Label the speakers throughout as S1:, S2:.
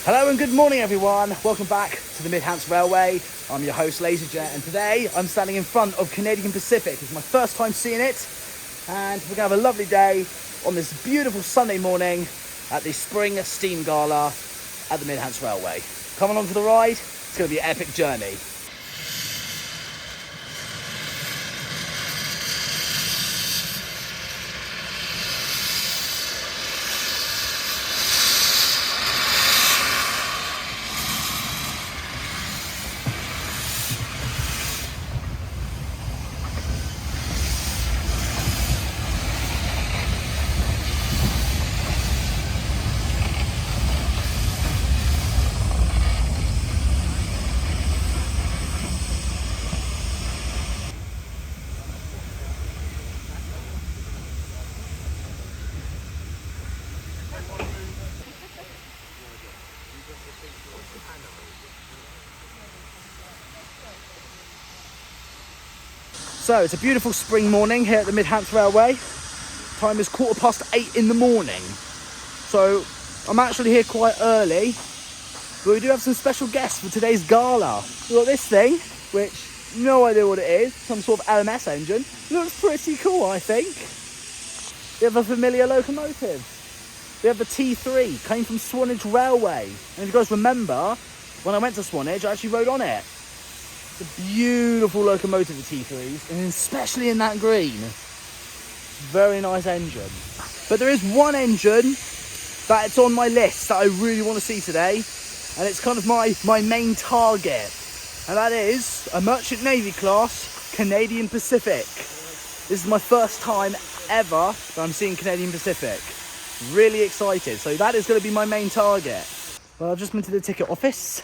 S1: Hello and good morning everyone, welcome back to the Hants Railway. I'm your host LaZeR, and today I'm standing in front of Canadian Pacific. It's my first time seeing it, and we're going to have a lovely day on this beautiful Sunday morning at the Spring Steam Gala at the Hants Railway. Come along for the ride, it's going to be an epic journey. So it's a beautiful spring morning here at the Hants Railway. Time is 8:15 in the morning. So I'm actually here quite early, but we do have some special guests for today's gala. We've got this thing, which no idea what it is, some sort of LMS engine. Looks pretty cool, I think. We have a familiar locomotive. We have the T3, came from Swanage Railway. And if you guys remember, when I went to Swanage, I actually rode on it. It's a beautiful locomotive, the T3s, and especially in that green. Very nice engine. But there is one engine that it's on my list that I really want to see today, and it's kind of my main target, and that is a Merchant Navy class Canadian Pacific. This is my first time ever that I'm seeing Canadian Pacific. Really excited, so that is going to be my main target. Well, I've just been to the ticket office,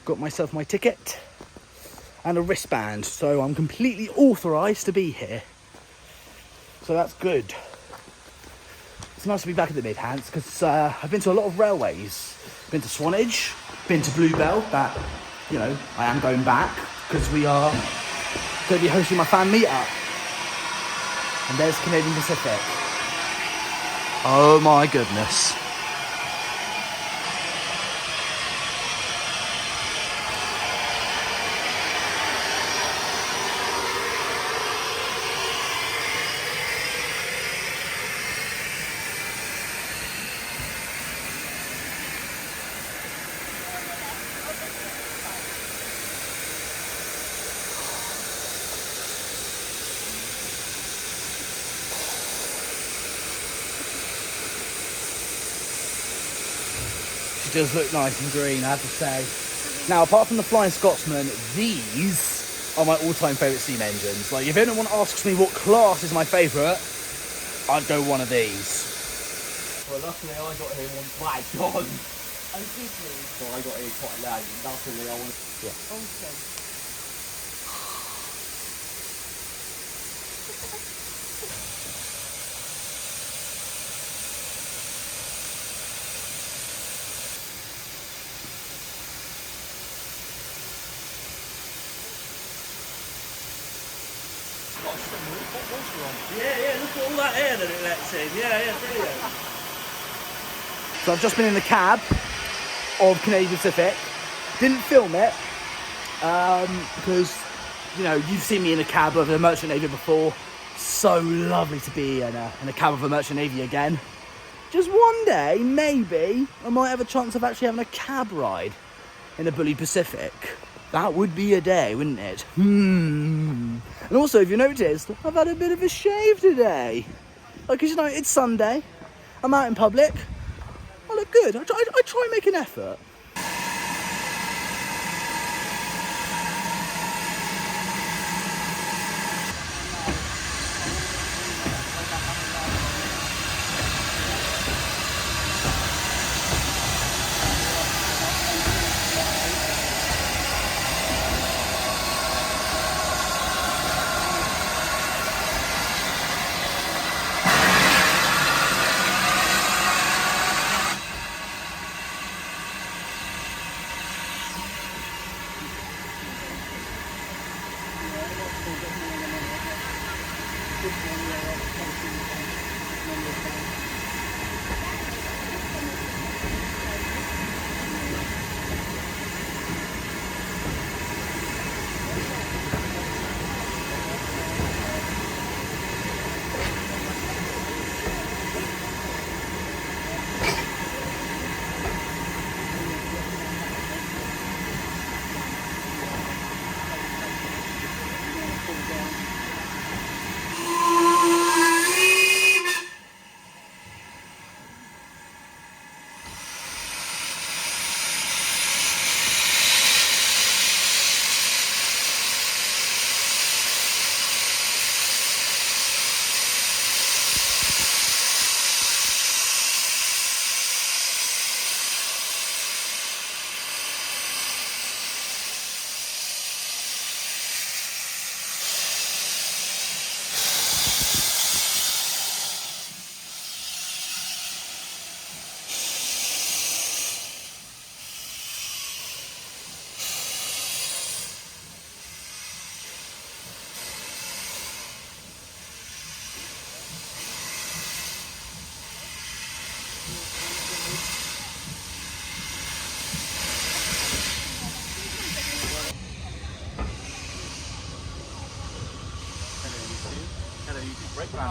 S1: got myself my ticket and a wristband, so I'm completely authorised to be here. So that's good. It's nice to be back at the Hants because I've been to a lot of railways. Been to Swanage, been to Bluebell, that, you know, I am going back because we are going to be hosting my fan meetup. And there's Canadian Pacific. Oh my goodness. She does look nice and green, I have to say. Now, apart from the Flying Scotsman, these are my all-time favourite steam engines. Like, if anyone asks me what class is my favourite, I'd go one of these. Well, luckily I got here one. My God! Oh, did you? Well, I got here quite late. Luckily I wanted. Yeah. Okay. Yeah, look at all that air that it lets in. Yeah, brilliant. So I've just been in the cab of Canadian Pacific. Didn't film it because, you know, you've seen me in a cab of a Merchant Navy before. So lovely to be in a cab of a Merchant Navy again. Just one day, maybe, I might have a chance of actually having a cab ride in a Bully Pacific. That would be a day, wouldn't it? And also, if you noticed, I've had a bit of a shave today. Like, 'cause, you know, it's Sunday. I'm out in public. I look good. I try and make an effort.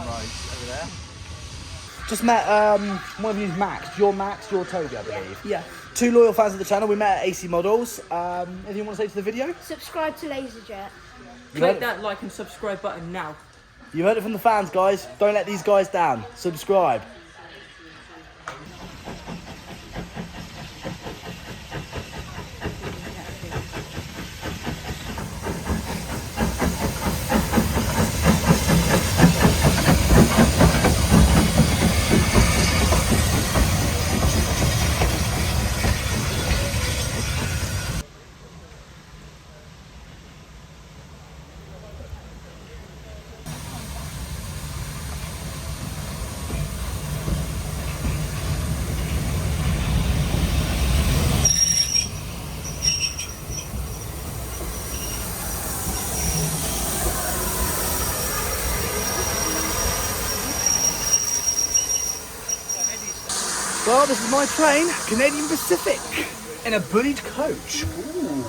S2: over there.
S1: Just met one of you, Max. You're Max, you're Toby, I believe.
S3: Yeah.
S1: 2 loyal fans of the channel. We met at AC Models. Anything you want to say to the video?
S4: Subscribe to LaZeR.
S3: Click that like and subscribe button now.
S1: You heard it from the fans, guys. Don't let these guys down. Subscribe. Well, this is my train, Canadian Pacific, in a bullied coach. Ooh.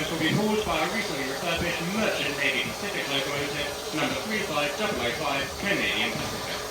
S2: service will be hauled by a recently refurbished Merchant Navy Pacific locomotive number 35005 Canadian Pacific.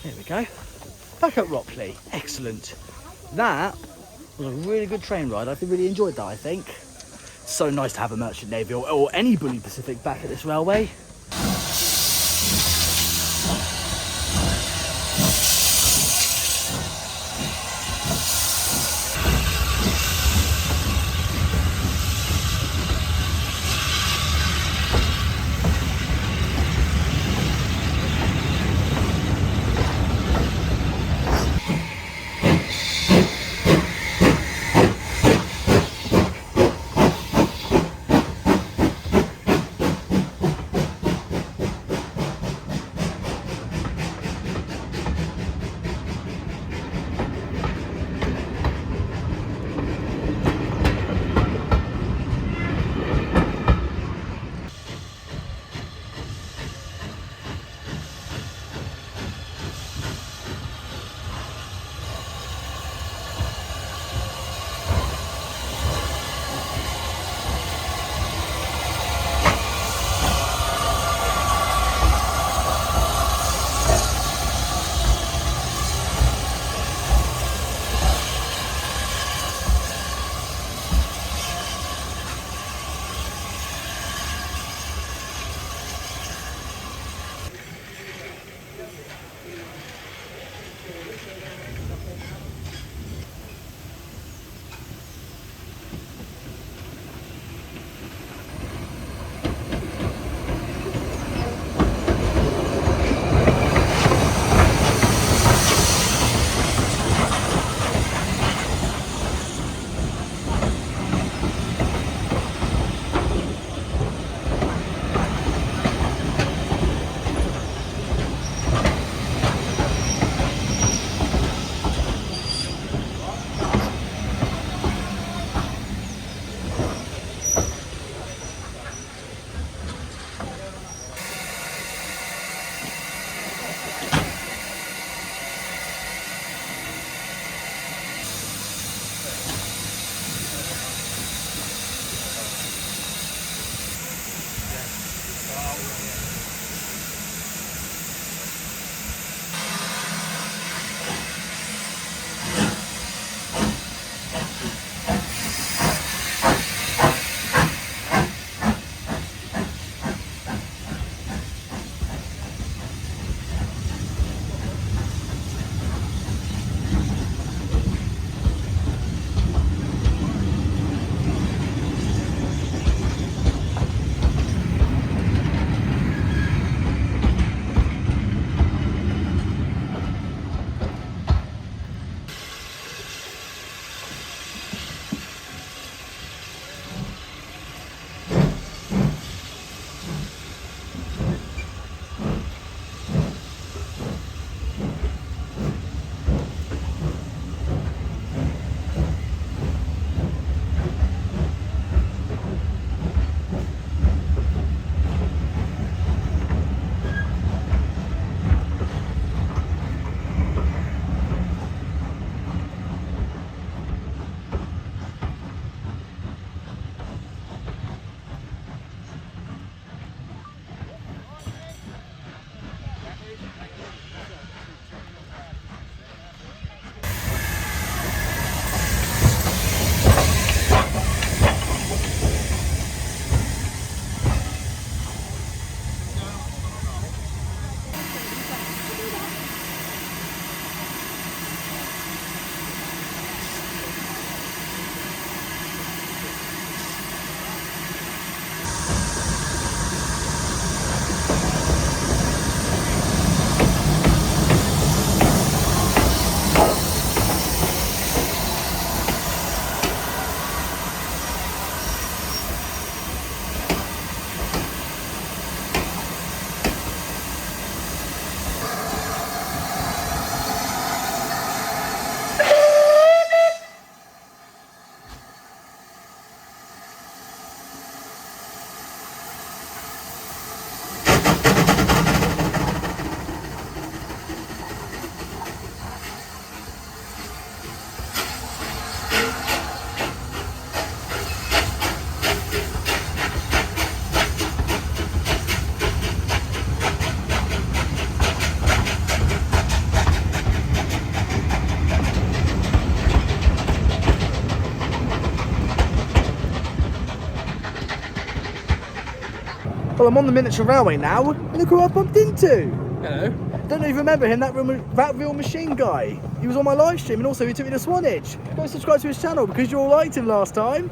S1: There we go. Back at Rockley. Excellent. That was a really good train ride. I really enjoyed that, I think. So nice to have a Merchant Navy or any Bully Pacific back at this railway. Well, I'm on the miniature railway now, and look who I bumped into.
S3: Hello.
S1: Don't even remember him, that real machine guy. He was on my live stream, and also he took me to Swanage. Go subscribe to his channel because you all liked him last time.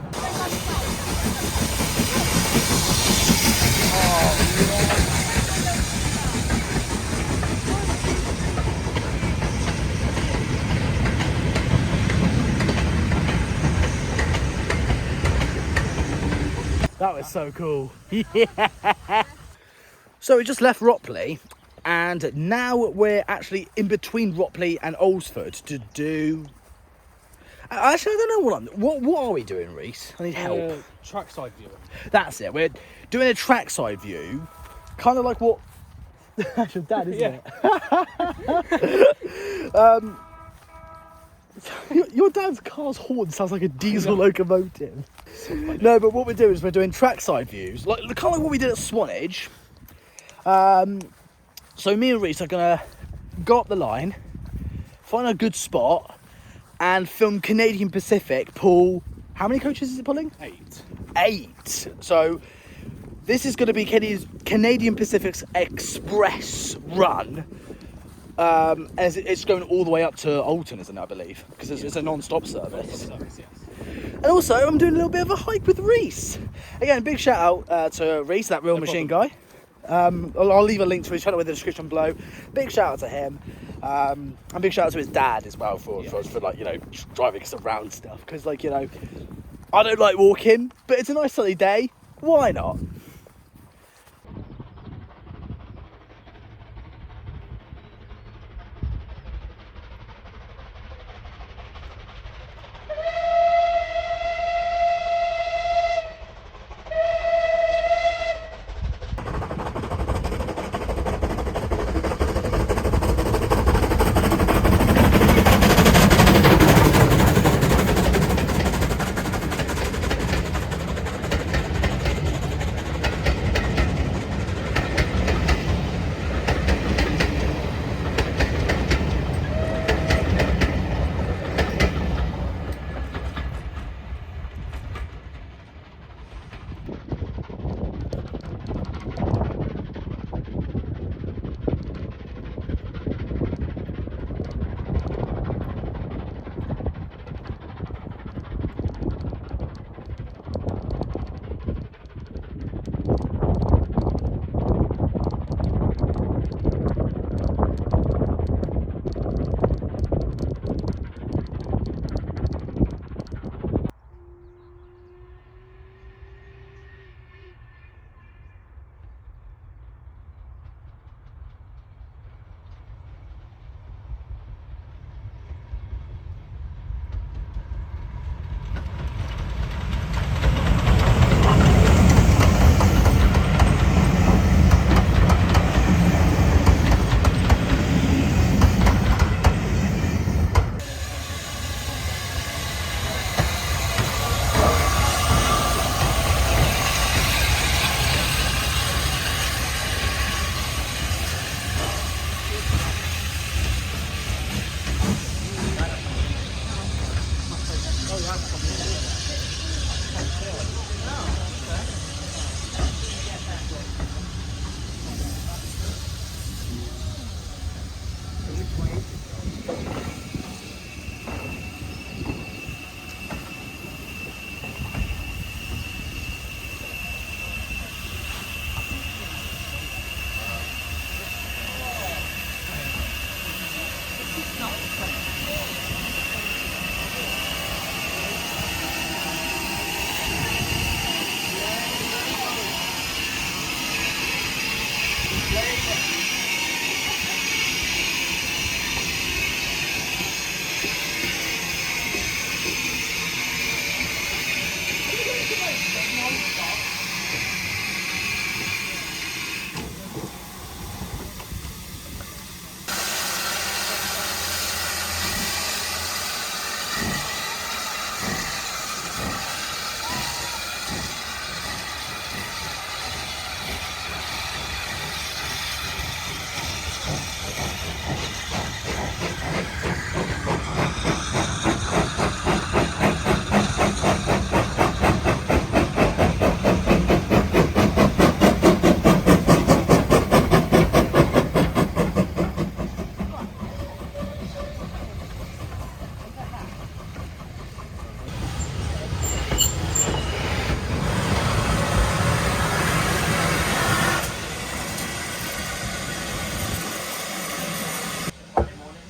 S1: That was so cool. Yeah. So we just left Ropley, and now we're actually in between Ropley and Oldsford to do. Actually, I don't know what are we doing, Reese? I need help.
S3: Trackside view.
S1: That's it. We're doing a trackside view, kind of like what. That's your dad, isn't it? Your dad's car's horn sounds like a diesel locomotive. No, but what we're doing is we're doing trackside views, like kind of like what we did at Swanage. So me and Reese are gonna go up the line, find a good spot, and film Canadian Pacific pull. How many coaches is it pulling? 8. So this is going to be Canadian Pacific's express run. As it's going all the way up to Alton, isn't it, I believe? Because it's a non-stop service. And also, I'm doing a little bit of a hike with Reese. Again, big shout out to Reese, that real machine guy. I'll leave a link to his channel in the description below. Big shout out to him. And big shout out to his dad as well for like, you know, driving us around stuff. Because, like, you know, I don't like walking, but it's a nice sunny day. Why not?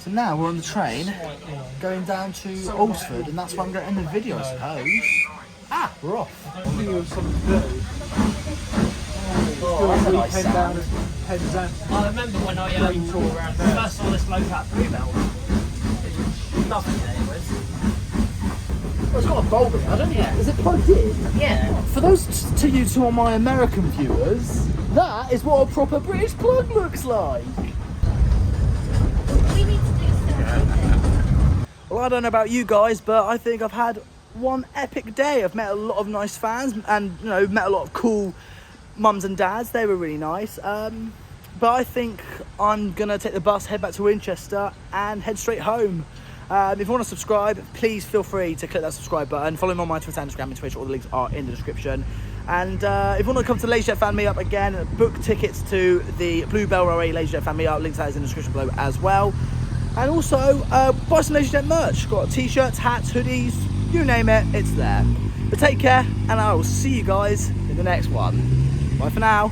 S1: So now we're on the train going down to Alresford, and that's where I'm going to end the video, I suppose. Ah, we're off. That's a nice sound.
S4: I remember when I first saw this bloke at Bluebell. Nothing there was.
S1: Well, it's got a bulb in it. I don't know. Is it plugged in?
S4: Yeah.
S1: For those to you two of my American viewers, that is what a proper British plug looks like.
S5: We need to do something.
S1: Well, I don't know about you guys, but I think I've had one epic day. I've met a lot of nice fans and, you know, met a lot of cool mums and dads. They were really nice. But I think I'm going to take the bus, head back to Winchester and head straight home. If you want to subscribe, please feel free to click that subscribe button. Follow me on my Twitter, Instagram and Twitch. All the links are in the description. And if you want to come to LaZeR Fan Meetup again, book tickets to the Bluebell Railway LaZeR Fan Meetup. Links to that is in the description below as well. And also, buy some LaZeR merch. Got t-shirts, hats, hoodies, you name it, it's there. But take care, and I will see you guys in the next one. Bye for now.